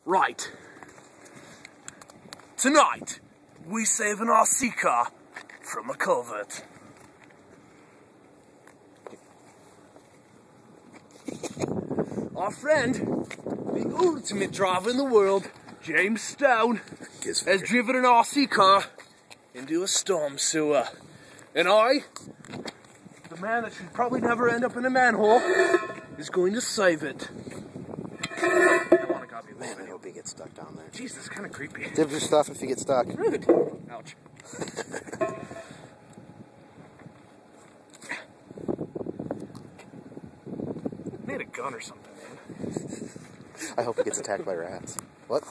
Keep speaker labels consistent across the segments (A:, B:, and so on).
A: Right. Tonight, we save an RC car from a culvert. Our friend, the ultimate driver in the world, James Stone, has driven an RC car into a storm sewer. And I, the man that should probably never end up in a manhole, is going to save it. I don't want to copy this.
B: Man, I hope he gets stuck down there.
A: Jeez, that's kind of creepy.
B: Dip your stuff if you get stuck.
A: Rude. Ouch. Made a gun or something, man.
B: I hope he gets attacked by rats. What?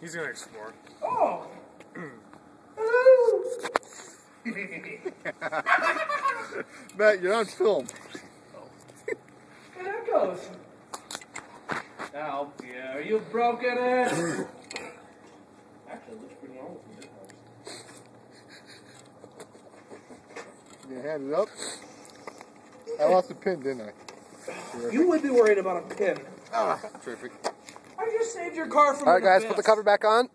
C: He's gonna explore.
A: Oh! Hello!
C: Matt, you're on film.
A: And there it goes. Oh, yeah, you've broken it! Actually, it looks pretty normal from this house.
C: You hand it up. I lost a pin, didn't I?
A: You would be worried about a pin.
C: Terrific.
A: I just saved your car from
B: Alright guys, put the cover back on.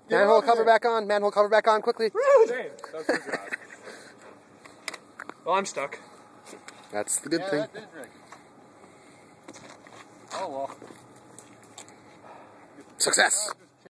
B: Manhole cover back on. Manhole cover back on quickly.
A: Rude! That's your job. Well, I'm stuck.
B: That's the good thing.
C: That did drink. Oh well.
B: Success!